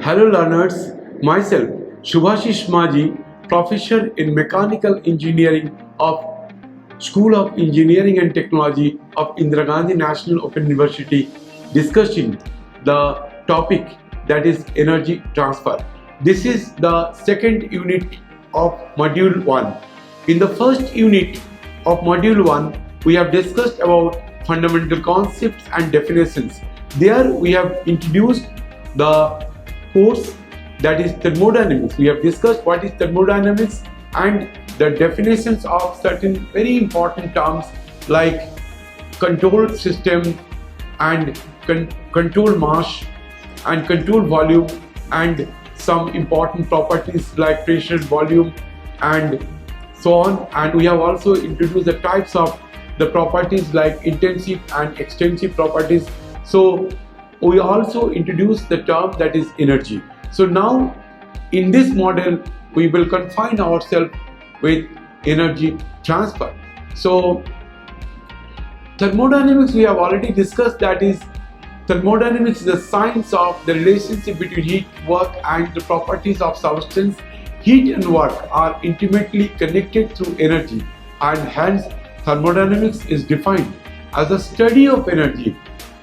Hello learners, myself Shubhashish Maji, professor in Mechanical Engineering of School of Engineering and Technology of Indira Gandhi National Open University, discussing the topic that is energy transfer. This is the second unit of module 1. In the first unit of module 1, we have discussed about fundamental concepts and definitions. There we have introduced the course that is thermodynamics. We have discussed what is thermodynamics and the definitions of certain very important terms like controlled system and control mass and control volume, and some important properties like pressure, volume and so on. And we have also introduced the types of the properties like intensive and extensive properties. So we also introduced the term that is energy. So now in this model we will confine ourselves with energy transfer. So thermodynamics we have already discussed, that is thermodynamics is the science of the relationship between heat, work and the properties of substance. Heat and work are intimately connected through energy, and hence thermodynamics is defined as the study of energy.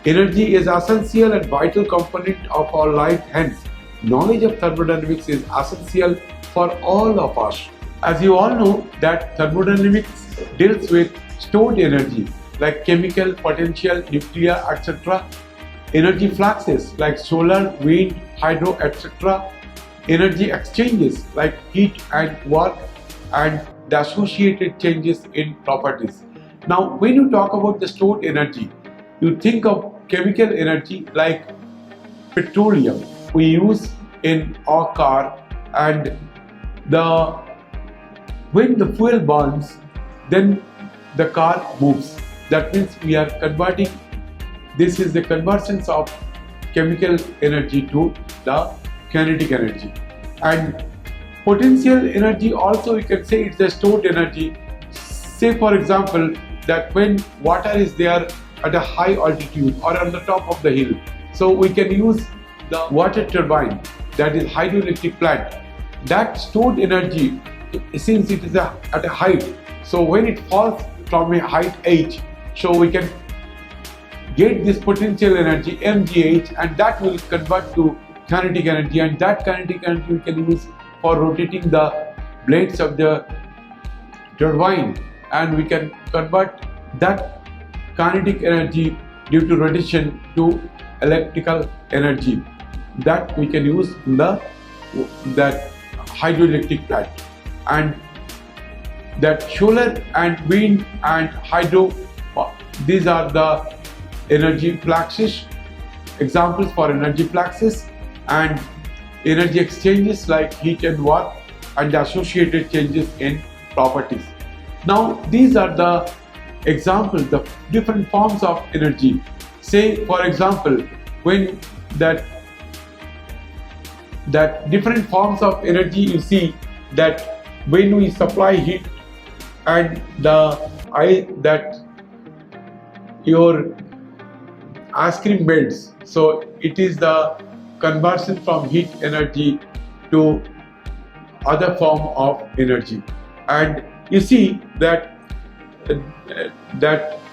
Energy is essential and vital component of our life, hence knowledge of thermodynamics is essential for all of us. As you all know that thermodynamics deals with stored energy like chemical, potential, nuclear, etc. Energy fluxes like solar, wind, hydro, etc. Energy exchanges like heat and work, and the associated changes in properties. Now when you talk about the stored energy, you think of chemical energy like petroleum we use in our car, and when the fuel burns, then the car moves. That means we are converting. This is the conversions of chemical energy to the kinetic energy. And potential energy also we can say it's the stored energy. Say for example that when water is there at a high altitude or on the top of the hill, so we can use the water turbine, that is hydroelectric plant. That stored energy, since it is at a height, so when it falls from a height h, so we can get this potential energy mgh, and that will convert to kinetic energy, and that kinetic energy we can use for rotating the blades of the turbine, and we can convert that kinetic energy due to rotation to electrical energy that we can use in that hydroelectric plant. And that solar and wind and hydro, these are the energy fluxes, examples for energy fluxes, and energy exchanges like heat and work and the associated changes in properties. Now these are the examples, the different forms of energy. Say for example, when that different forms of energy, you see that when we supply heat and that your ice cream melts, so it is the conversion from heat energy to other form of energy. And you see that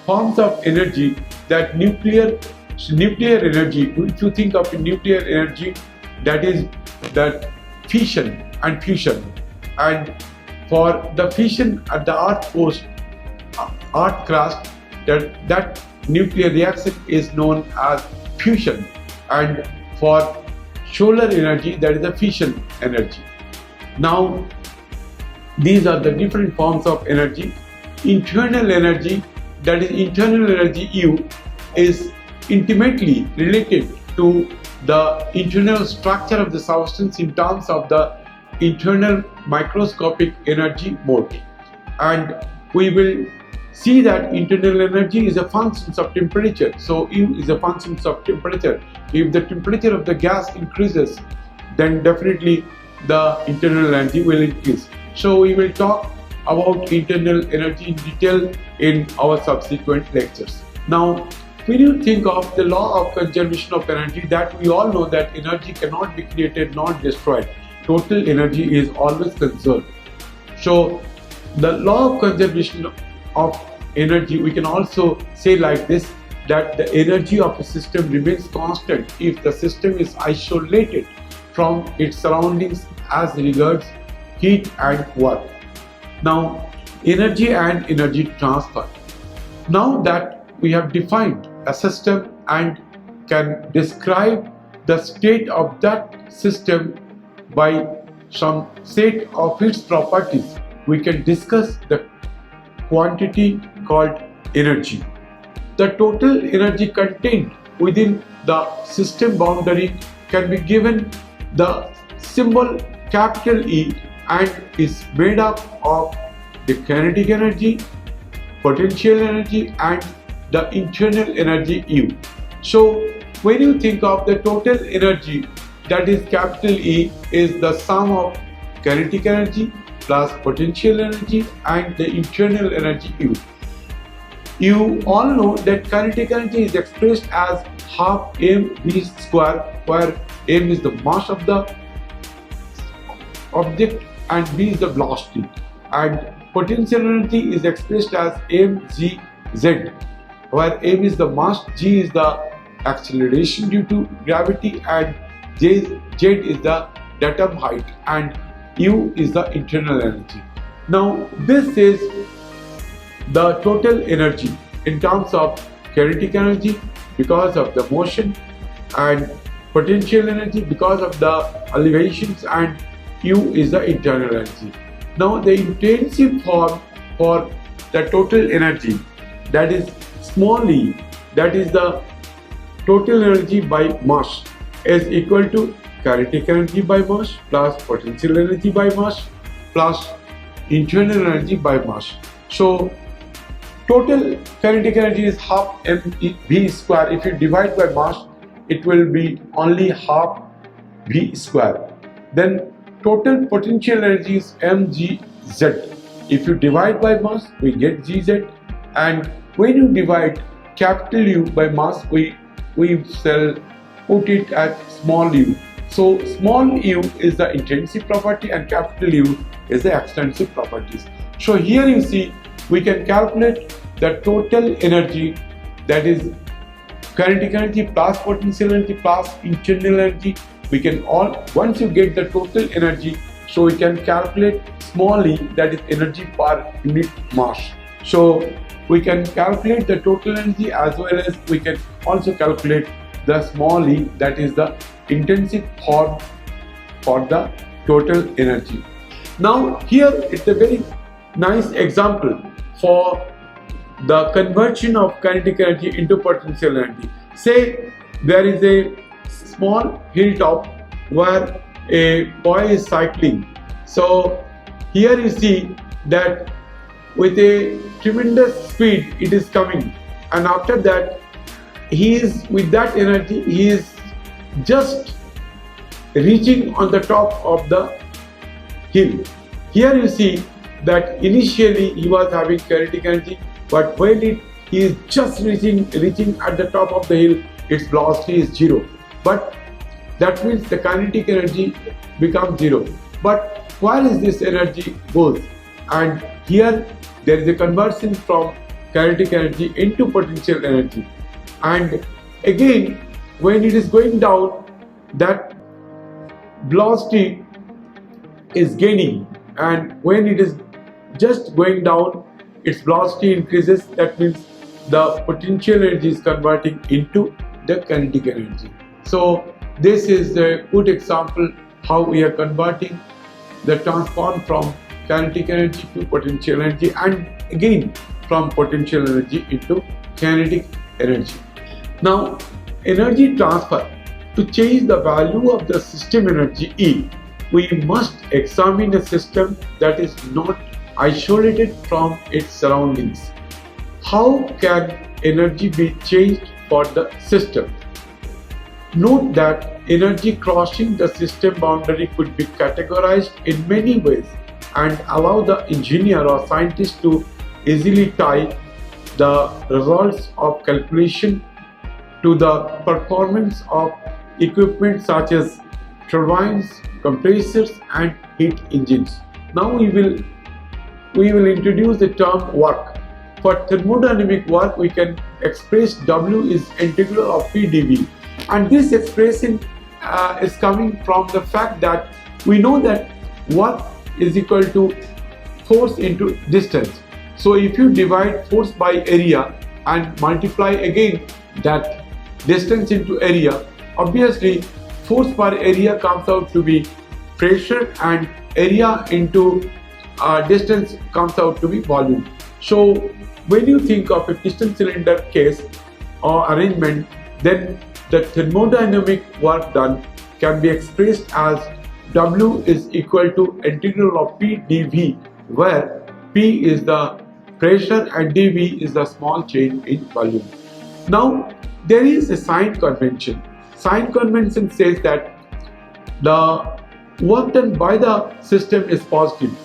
forms of energy, that nuclear energy, if you think of nuclear energy, that is that fission and fusion. And for the fission at the earth crust, that nuclear reaction is known as fusion, and for solar energy, that is the fission energy. Now these are the different forms of energy. Internal energy, that is internal energy U, is intimately related to the internal structure of the substance in terms of the internal microscopic energy mode. And we will see that internal energy is a function of temperature. So U is a function of temperature. If the temperature of the gas increases, then definitely the internal energy will increase. So we will talk about internal energy in detail in our subsequent lectures. Now when you think of the law of conservation of energy, that we all know that energy cannot be created nor destroyed. Total energy is always conserved. So the law of conservation of energy, we can also say like this, that the energy of a system remains constant if the system is isolated from its surroundings as regards heat and work. Now, energy and energy transfer. Now that we have defined a system and can describe the state of that system by some set of its properties, we can discuss the quantity called energy. The total energy contained within the system boundary can be given the symbol capital E and is made up of the kinetic energy, potential energy and the internal energy U. So when you think of the total energy, that is capital E, is the sum of kinetic energy plus potential energy and the internal energy U. You all know that kinetic energy is expressed as half mv square, where m is the mass of the object and v is the velocity, and potential energy is expressed as mgz, where m is the mass, g is the acceleration due to gravity, and z is the datum height, and u is the internal energy. Now this is the total energy in terms of kinetic energy because of the motion, and potential energy because of the elevations, and U is the internal energy. Now the intensive form for the total energy, that is small e, that is the total energy by mass, is equal to kinetic energy by mass plus potential energy by mass plus internal energy by mass. So total kinetic energy is half mv square. If you divide by mass, it will be only half v square. Then total potential energy is mgz. If you divide by mass, we get gz, and when you divide capital U by mass, we shall put it at small u. So small u is the intensive property and capital U is the extensive properties. So here you see we can calculate the total energy, that is kinetic energy plus potential energy plus internal energy. We can all, once you get the total energy, so we can calculate small e, that is energy per unit mass. So we can calculate the total energy as well as we can also calculate the small e, that is the intensive form for the total energy. Now here it's a very nice example for the conversion of kinetic energy into potential energy. Say there is a small hilltop where a boy is cycling. So here you see that with a tremendous speed it is coming, and after that he is with that energy, he is just reaching on the top of the hill. Here you see that initially he was having kinetic energy, but when he is just reaching at the top of the hill, its velocity is 0. But that means the kinetic energy becomes 0. But where is this energy goes? And here there is a conversion from kinetic energy into potential energy. And again, when it is going down, that velocity is gaining, and when it is just going down, its velocity increases. That means the potential energy is converting into the kinetic energy. So this is a good example how we are converting the transform from kinetic energy to potential energy, and again from potential energy into kinetic energy. Now energy transfer. To change the value of the system energy E, we must examine a system that is not isolated from its surroundings. How can energy be changed for the system? Note that energy crossing the system boundary could be categorized in many ways and allow the engineer or scientist to easily tie the results of calculation to the performance of equipment such as turbines, compressors and heat engines. Now we will introduce the term work. For thermodynamic work, we can express W is integral of PdV, and this expression is coming from the fact that we know that work is equal to force into distance. So if you divide force by area and multiply again that distance into area, obviously force per area comes out to be pressure, and area into distance comes out to be volume. So when you think of a piston cylinder case or arrangement, then the thermodynamic work done can be expressed as W is equal to integral of P dV, where P is the pressure and dV is the small change in volume. Now there is a sign convention. Sign convention says that the work done by the system is positive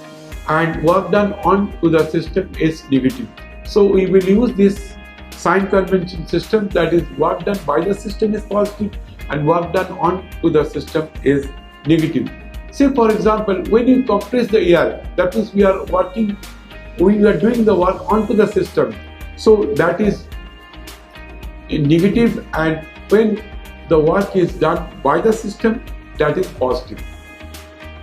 and work done onto the system is negative. So we will use this sign convention system, that is work done by the system is positive and work done onto the system is negative. Say for example, when you compress the air, that means we are doing the work onto the system, so that is negative, and when the work is done by the system, that is positive.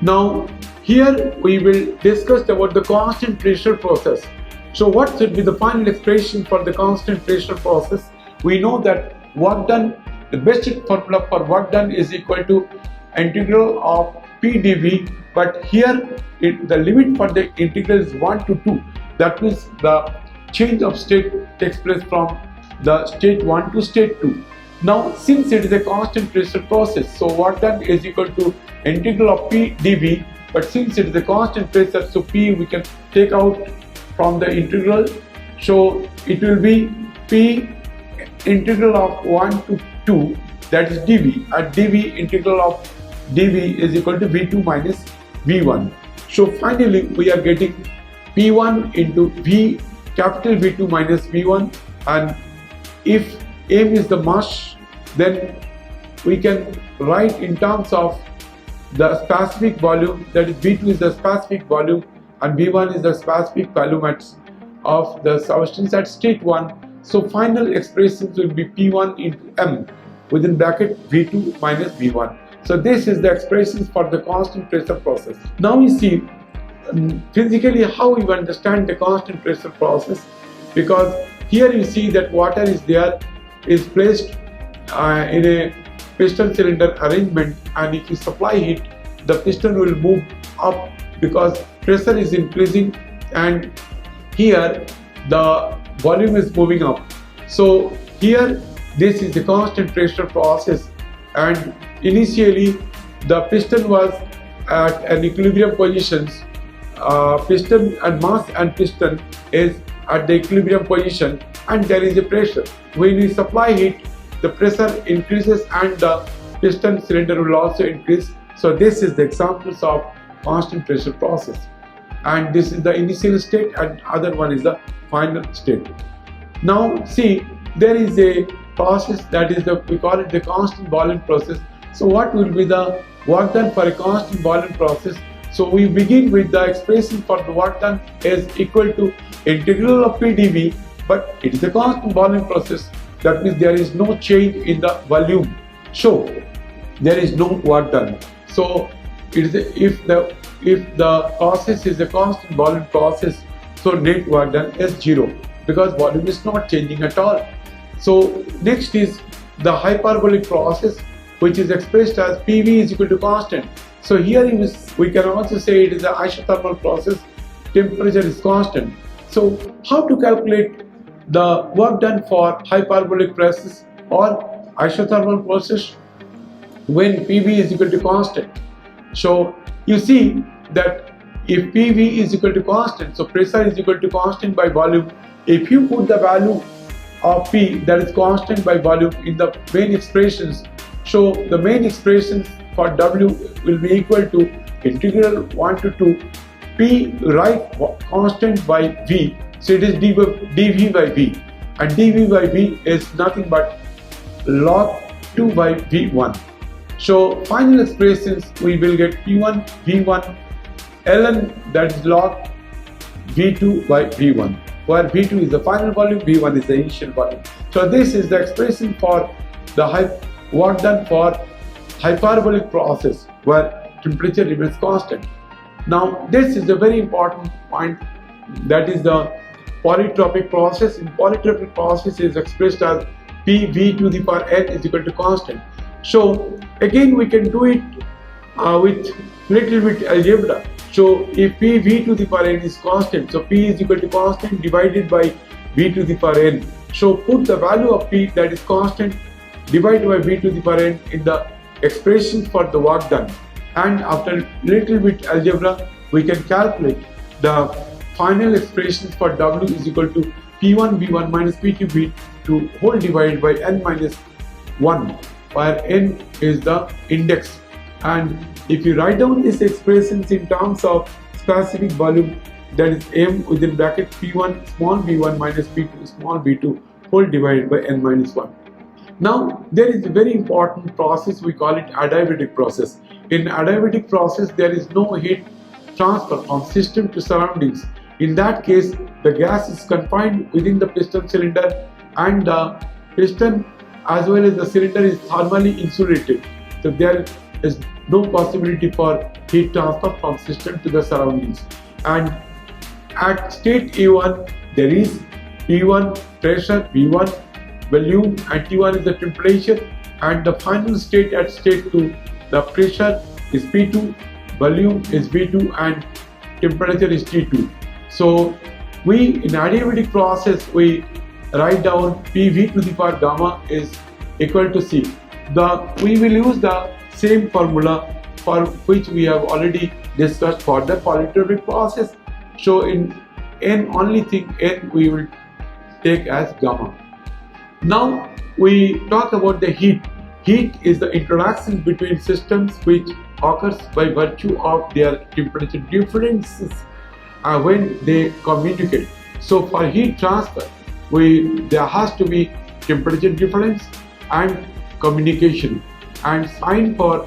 Now here we will discuss about the constant pressure process. So what should be the final expression for the constant pressure process? We know that work done, the best formula for work done is equal to integral of P dV, but here the limit for the integral is 1 to 2. That means the change of state takes place from the state 1 to state 2. Now since it is a constant pressure process, so work done is equal to integral of P dV, but since it is a constant pressure, so P we can take out from the integral, so it will be P integral of 1 to 2, that is dV, and dV integral of dV is equal to V2 minus V1. So finally we are getting P1 into V capital V2 minus V1, and if M is the mass, then we can write in terms of the specific volume, that is V2 is the specific volume and V1 is the specific volume of the substance at state 1. So final expressions will be P1 into M within bracket V2 minus V1. So this is the expressions for the constant pressure process. Now we see physically how we understand the constant pressure process, because here you see that water is placed in a piston cylinder arrangement, and if you supply heat, the piston will move up because pressure is increasing, and here the volume is moving up. So here this is the constant pressure process, and initially the piston was at an equilibrium positions. Piston and mass and piston is at the equilibrium position, and there is a pressure. When we supply heat, the pressure increases and the piston cylinder will also increase. So this is the examples of constant pressure process, and this is the initial state and other one is the final state. Now see, there is a process that is we call it the constant volume process. So what will be the work done for a constant volume process? So we begin with the expression for the work done is equal to integral of P dV, but it is a constant volume process. That means there is no change in the volume, so there is no work done. So it is if the process is a constant volume process, so net work done is 0 because volume is not changing at all. So next is the hyperbolic process, which is expressed as PV is equal to constant. So here we can also say it is an isothermal process, temperature is constant. So how to calculate the work done for hyperbolic process or isothermal process when PV is equal to constant? So you see that if PV is equal to constant, so pressure is equal to constant by volume. If you put the value of P, that is constant by volume, in the main expressions, so the main expressions for W will be equal to integral 1 to 2 P right constant by V. So it is dV by V, and dV by V is nothing but log 2 by V1. So final expressions we will get P1 V1 ln, that is log V2 by V1, where V2 is the final volume, V1 is the initial volume. So this is the expression for the work done for hyperbolic process where temperature remains constant. Now this is a very important point, that is the polytropic process. In polytropic process is expressed as PV to the power n is equal to constant. So again we can do it with little bit algebra. So if PV to the power n is constant, so P is equal to constant divided by V to the power n. So put the value of P, that is constant, divided by V to the power n in the expression for the work done, and after little bit algebra we can calculate the final expression for W is equal to P1 V1 minus P2 V2 whole divided by n minus 1, where n is the index. And if you write down these expressions in terms of specific volume, that is m within bracket P1 small v1 minus P2 small v2 whole divided by n minus 1. Now there is a very important process, we call it adiabatic process. In adiabatic process there is no heat transfer from system to surroundings. In that case the gas is confined within the piston cylinder, and the piston as well as the cylinder is thermally insulated. So there is no possibility for heat transfer from system to the surroundings. And at state A1 there is P1 pressure, V1 volume, and T1 is the temperature, and the final state at state 2 the pressure is P2, volume is V2, and temperature is T2. So we in adiabatic process we write down PV to the power gamma is equal to C. We will use the same formula for which we have already discussed for the polytropic process. So in n only thing n we will take as gamma. Now we talk about the heat. Heat is the interaction between systems which occurs by virtue of their temperature differences when they communicate. So for heat transfer there has to be temperature difference and communication, and sign for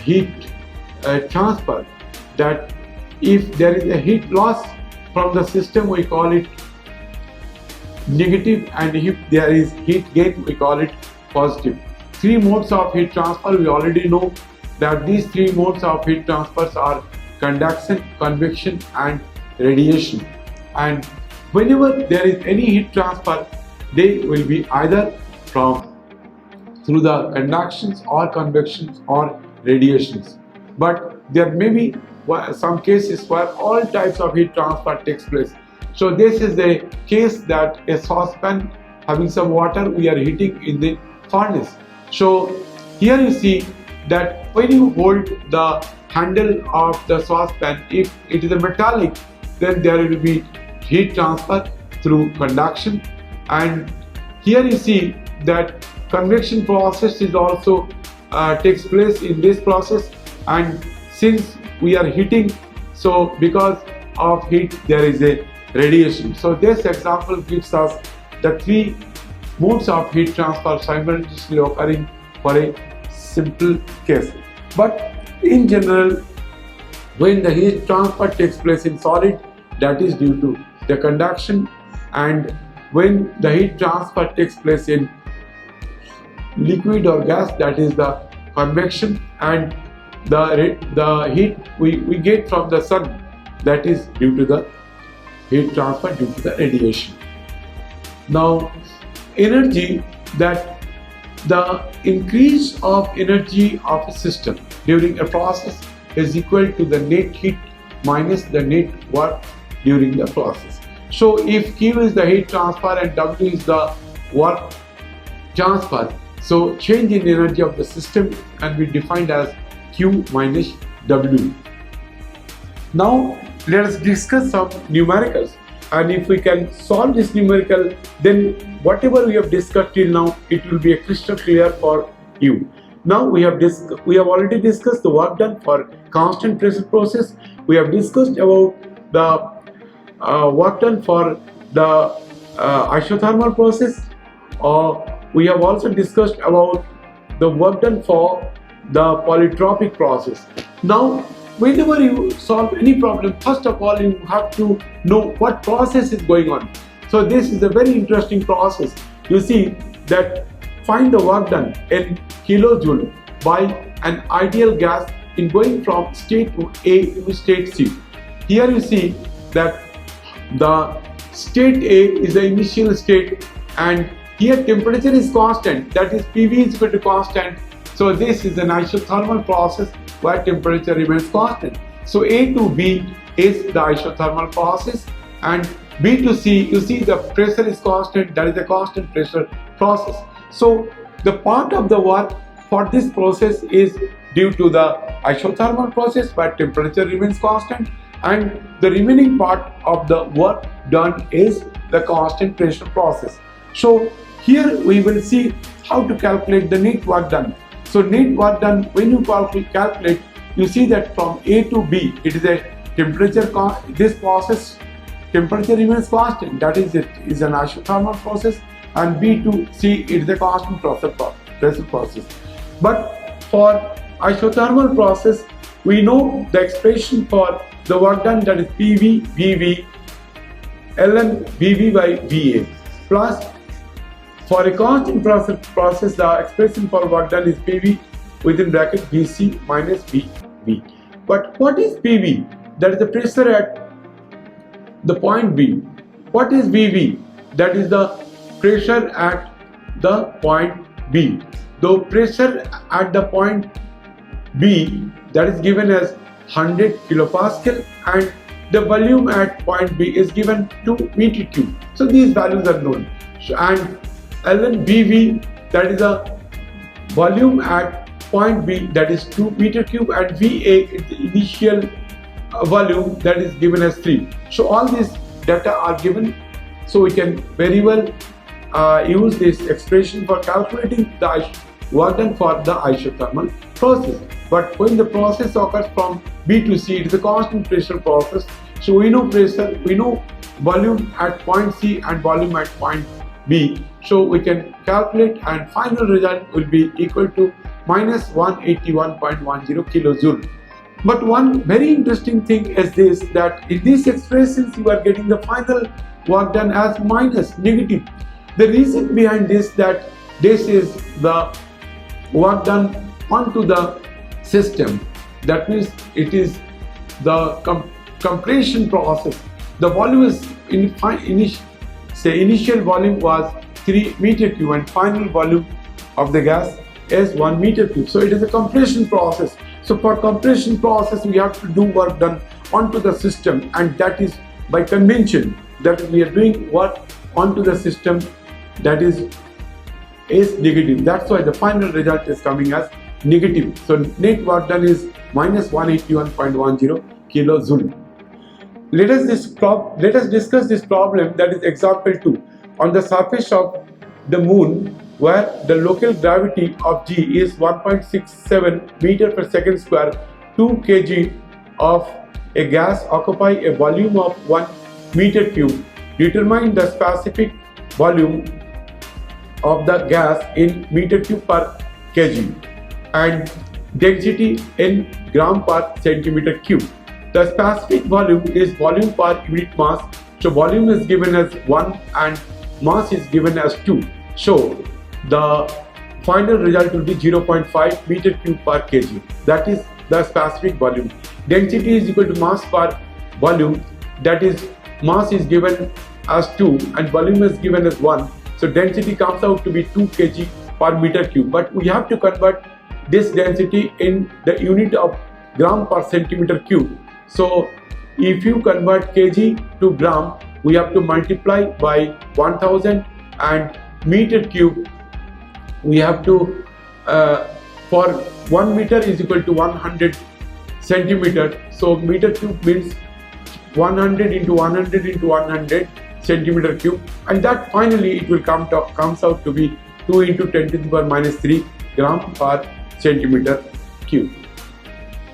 heat transfer, that if there is a heat loss from the system we call it negative, and if there is heat gain we call it positive. Three modes of heat transfer, we already know that these three modes of heat transfers are conduction, convection, and radiation. And whenever there is any heat transfer, they will be either through the conductions or convections or radiations. But there may be some cases where all types of heat transfer takes place. So this is the case that a saucepan having some water we are heating in the furnace. So here you see that when you hold the handle of the saucepan, if it is a metallic, then there will be heat transfer through conduction. And here you see that convection process is also takes place in this process, and since we are heating, so because of heat there is a radiation. So this example gives us the three modes of heat transfer simultaneously occurring for a simple case. But in general, when the heat transfer takes place in solid, that is due to the conduction, and when the heat transfer takes place in liquid or gas, that is the convection, and the heat we get from the sun, that is due to the heat transfer due to the radiation. Now energy, that the increase of energy of a system during a process is equal to the net heat minus the net work during the process. So if Q is the heat transfer and W is the work transfer, so change in energy of the system can be defined as Q minus W. Now let us discuss some numericals, and if we can solve this numerical, then whatever we have discussed till now, it will be a crystal clear for you. Now we have already discussed the work done for constant pressure process. We have discussed about the work done for the isothermal process, or we have also discussed about the work done for the polytropic process. Now, whenever you solve any problem, first of all you have to know what process is going on. So this is a very interesting process. You see that find the work done in kilojoule by an ideal gas in going from state A to state C. Here you see that the state A is the initial state, and here temperature is constant, that is PV is equal to constant. So this is an isothermal process where temperature remains constant. So A to B is the isothermal process, and B to C, you see the pressure is constant, that is the constant pressure process. So the part of the work for this process is due to the isothermal process where temperature remains constant, and the remaining part of the work done is the constant pressure process. So here we will see how to calculate the net work done. So net work done, when you calculate, you see that from A to B, it is a temperature, this process temperature remains constant, that is it is an isothermal process, and B to C it is a constant pressure process. But for isothermal process, we know the expression for the work done, that is PV VV ln VV by VA, plus for a constant process the expression for work done is PV within bracket VC minus VB. But what is PV? That is the pressure at the point B. What is VV? That is the pressure at the point B. The pressure at the point B, that is given as 100 kilopascal, and the volume at point B is given 2 meter cube. So these values are known. And ln VV, that is the volume at point B, that is 2 meter cube, and VA is the initial volume, that is given as 3. So all these data are given, so we can very well use this expression for calculating the work done for the isothermal process. But when the process occurs from B to C, it is a constant pressure process. So we know pressure, we know volume at point C and volume at point B. So we can calculate, and final result will be equal to minus 181.10 kilojoule. But one very interesting thing is this, that in these expressions you are getting the final work done as minus, negative. The reason behind this, that this is the work done onto the system. That means it is the compression process. The volume is initial volume was 3 meter cube and final volume of the gas is 1 meter cube. So it is a compression process. So for compression process we have to do work done onto the system, and that is by convention that we are doing work onto the system, that is negative. That's why the final result is coming as negative. So net work done is minus 181.10 kilojoule. Let us discuss this problem, that is example 2. On the surface of the moon, where the local gravity of G is 1.67 meter per second square, 2 kg of a gas occupy a volume of 1 meter cube. Determine the specific volume of the gas in meter cube per kg and density in gram per centimeter cube. The specific volume is volume per unit mass. So volume is given as 1 and mass is given as 2. So the final result will be 0.5 meter cube per kg. That is the specific volume. Density is equal to mass per volume, that is mass is given as 2 and volume is given as 1. So density comes out to be 2 kg per meter cube. But we have to convert this density in the unit of gram per centimeter cube. So if you convert kg to gram, we have to multiply by 1000, and meter cube we have to for 1 meter is equal to 100 centimeter. So meter cube means 100 into 100 into 100 centimeter cube, and that finally it will comes out to be 2 into 10 to the power minus 3 gram per centimeter cube.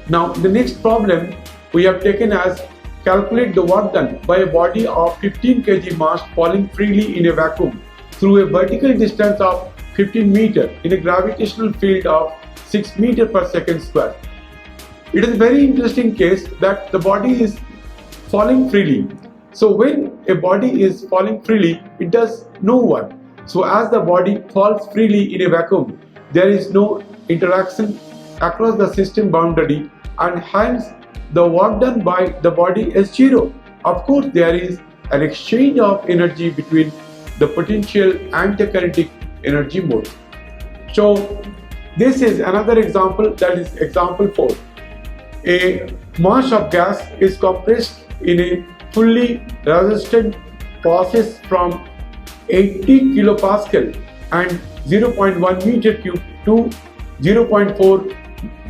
Now the next problem we have taken as calculate the work done by a body of 15 kg mass falling freely in a vacuum through a vertical distance of 15 meter in a gravitational field of 6 meter per second square. It is a very interesting case that the body is falling freely. So when a body is falling freely, it does no work. So as the body falls freely in a vacuum, there is no interaction across the system boundary, and hence the work done by the body is zero. Of course, there is an exchange of energy between the potential and the kinetic energy mode. So this is another example, that is example 4. A mass of gas is compressed in a fully resistant process from 80 kilopascal and 0.1 meter cube to 0.4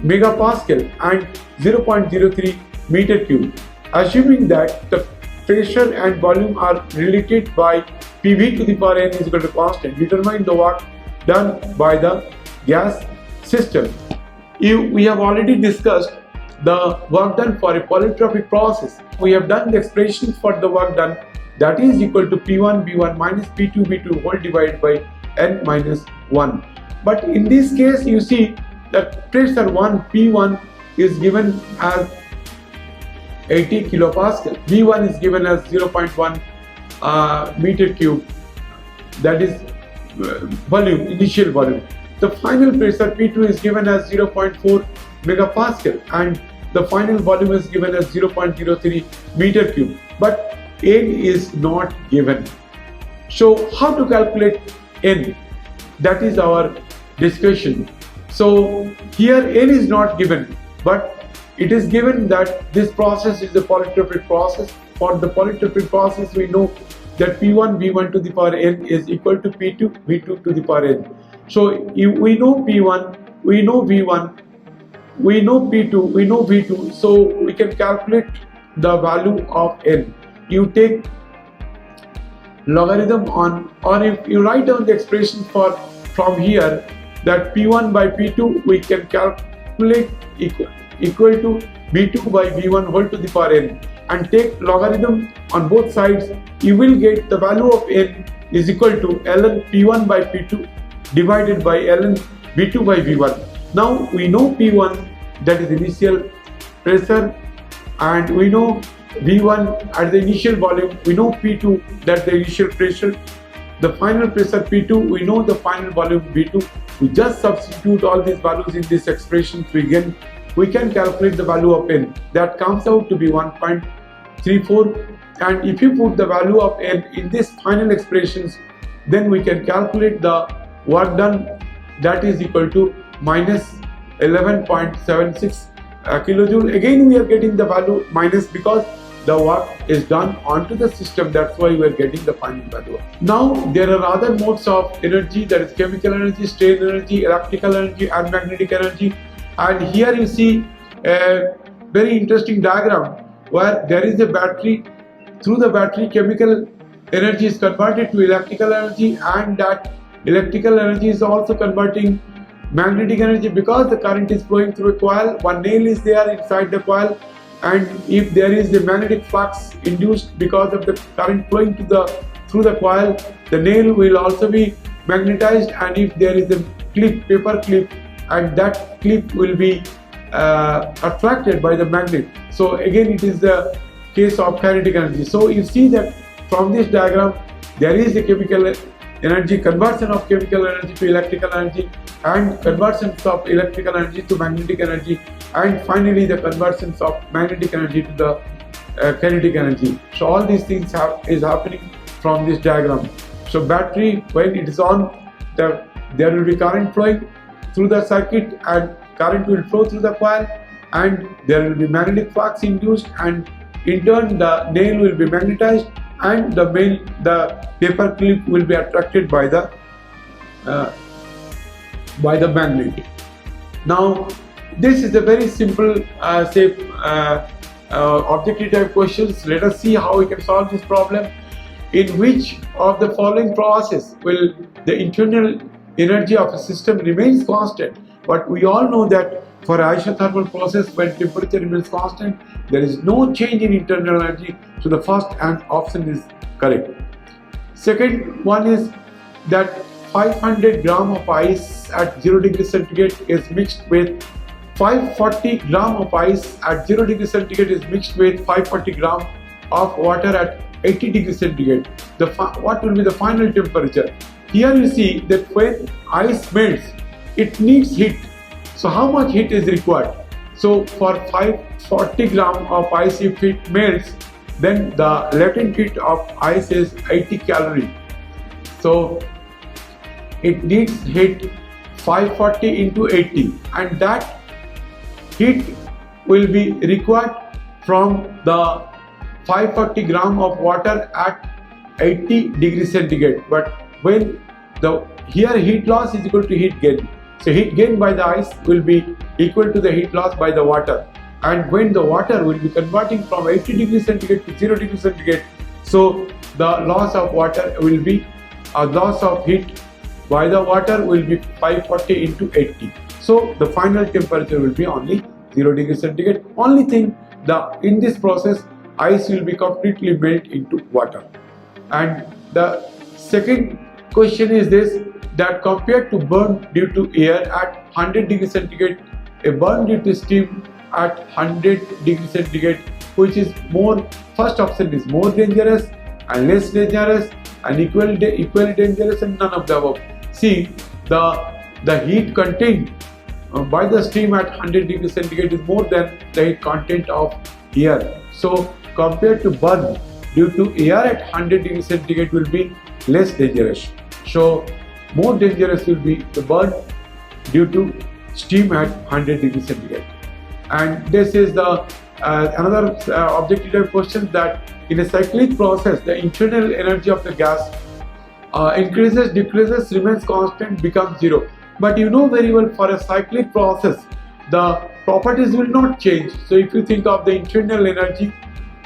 megapascal and 0.03 meter cube. Assuming that the pressure and volume are related by PV to the power n is equal to constant, determine the work done by the gas system. We have already discussed the work done for a polytropic process. We have done the expressions for the work done, that is equal to P1 V1 minus P2 V2 whole divided by n minus 1. But in this case, you see that pressure 1 P1 is given as 80 kilopascal, V1 is given as 0.1 meter cube, that is volume, initial volume. The final pressure P2 is given as 0.4 megapascal and the final volume is given as 0.03 meter cube, but n is not given. So how to calculate n? That is our discussion. So here n is not given, but it is given that this process is a polytropic process. For the polytropic process, we know that P1 V1 to the power n is equal to P2 V2 to the power n. So we know P1, we know V1, we know P2, we know V2, so we can calculate the value of n. You take logarithm on, or if you write down the expression from here, that P1 by P2 we can calculate equal to V2 by V1 whole to the power n, and take logarithm on both sides, you will get the value of n is equal to ln P1 by P2 divided by ln V2 by V1. Now we know P1, that is initial pressure, and we know V1 at the initial volume, we know P2, that the initial pressure, the final pressure P2, we know the final volume V2. We just substitute all these values in this expression, we can calculate the value of n. That comes out to be 1.34, and if you put the value of n in this final expressions, then we can calculate the work done, that is equal to minus 11.76 kilojoule. Again we are getting the value minus because the work is done onto the system, that's why we are getting the final value. Now there are other modes of energy, that is chemical energy, strain energy, electrical energy and magnetic energy. And here you see a very interesting diagram where there is a battery. Through the battery, chemical energy is converted to electrical energy, and that electrical energy is also converting magnetic energy because the current is flowing through a coil. One nail is there inside the coil, and if there is a magnetic flux induced because of the current flowing through the coil, the nail will also be magnetized, and if there is a clip, paper clip, and that clip will be attracted by the magnet. So again it is the case of kinetic energy. So you see that from this diagram there is a chemical energy, conversion of chemical energy to electrical energy, and conversions of electrical energy to magnetic energy, and finally the conversions of magnetic energy to the kinetic energy. So all these things is happening from this diagram. So battery, when it is on, there will be current flowing through the circuit, and current will flow through the coil, and there will be magnetic flux induced, and in turn the nail will be magnetized, and the paper clip will be attracted by the magnet. Now this is a very simple objective type questions. Let us see how we can solve this problem. In which of the following process will the internal energy of a system remains constant? But we all know that for isothermal process, when temperature remains constant, there is no change in internal energy. So the first option is correct. Second one is that 500 gram of ice at 0 degree centigrade is mixed with 540 gram of ice at 0 degree centigrade is mixed with 540 gram of water at 80 degree centigrade. What will be the final temperature? Here you see that when ice melts, it needs heat. So how much heat is required? So for 540 gram of ice, if it melts, then the latent heat of ice is 80 calorie. So it needs heat 540 into 80, and that heat will be required from the 540 gram of water at 80 degree centigrade. But when here heat loss is equal to heat gain, so heat gain by the ice will be equal to the heat loss by the water, and when the water will be converting from 80 degree centigrade to 0 degree centigrade, so the loss of water will be a loss of heat by the water will be 540 into 80. So the final temperature will be only 0 degree centigrade. Only thing, in this process ice will be completely melt into water. And the second question is this, that compared to burn due to air at 100 degree centigrade, a burn due to steam at 100 degree centigrade, which is more, first option is more dangerous and less dangerous and equally dangerous and none of the above. See, the heat contained by the steam at 100 degree centigrade is more than the heat content of air. So compared to burn due to air at 100 degree centigrade will be less dangerous. So more dangerous will be the burn due to steam at 100 degree centigrade. And this is the another objective type question, that in a cyclic process the internal energy of the gas increases, decreases, remains constant, becomes zero. But you know very well, for a cyclic process the properties will not change. So if you think of the internal energy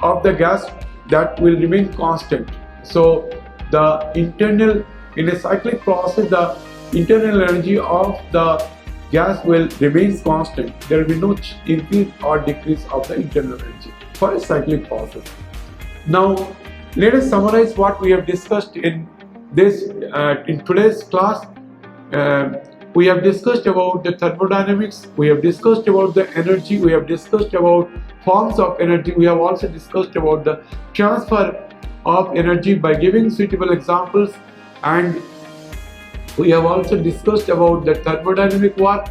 of the gas, that will remain constant. So the internal, in a cyclic process, the internal energy of the gas will remain constant. There will be no increase or decrease of the internal energy for a cyclic process. Now let us summarize what we have discussed in this in today's class. We have discussed about the thermodynamics, we have discussed about the energy, we have discussed about forms of energy, we have also discussed about the transfer of energy by giving suitable examples, and we have also discussed about the thermodynamic work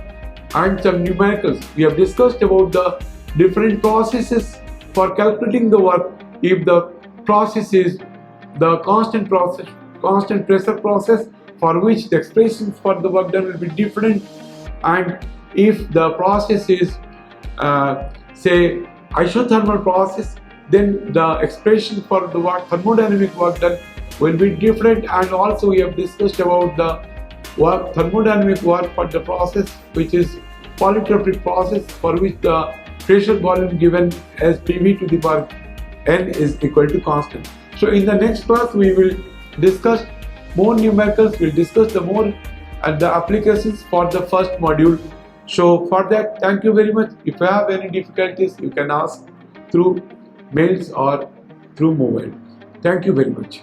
and some numericals. We have discussed about the different processes for calculating the work. If the process is the constant pressure process, for which the expressions for the work done will be different, and if the process is say isothermal process, then the expression for the thermodynamic work done will be different. And also we have discussed about the thermodynamic work for the process which is polytropic process, for which the pressure volume given as PV to the power n is equal to constant. So in the next class we will discuss more numericals, we'll discuss the more and the applications for the first module. So for that, thank you very much. If you have any difficulties, you can ask through mails or through mobile. Thank you very much.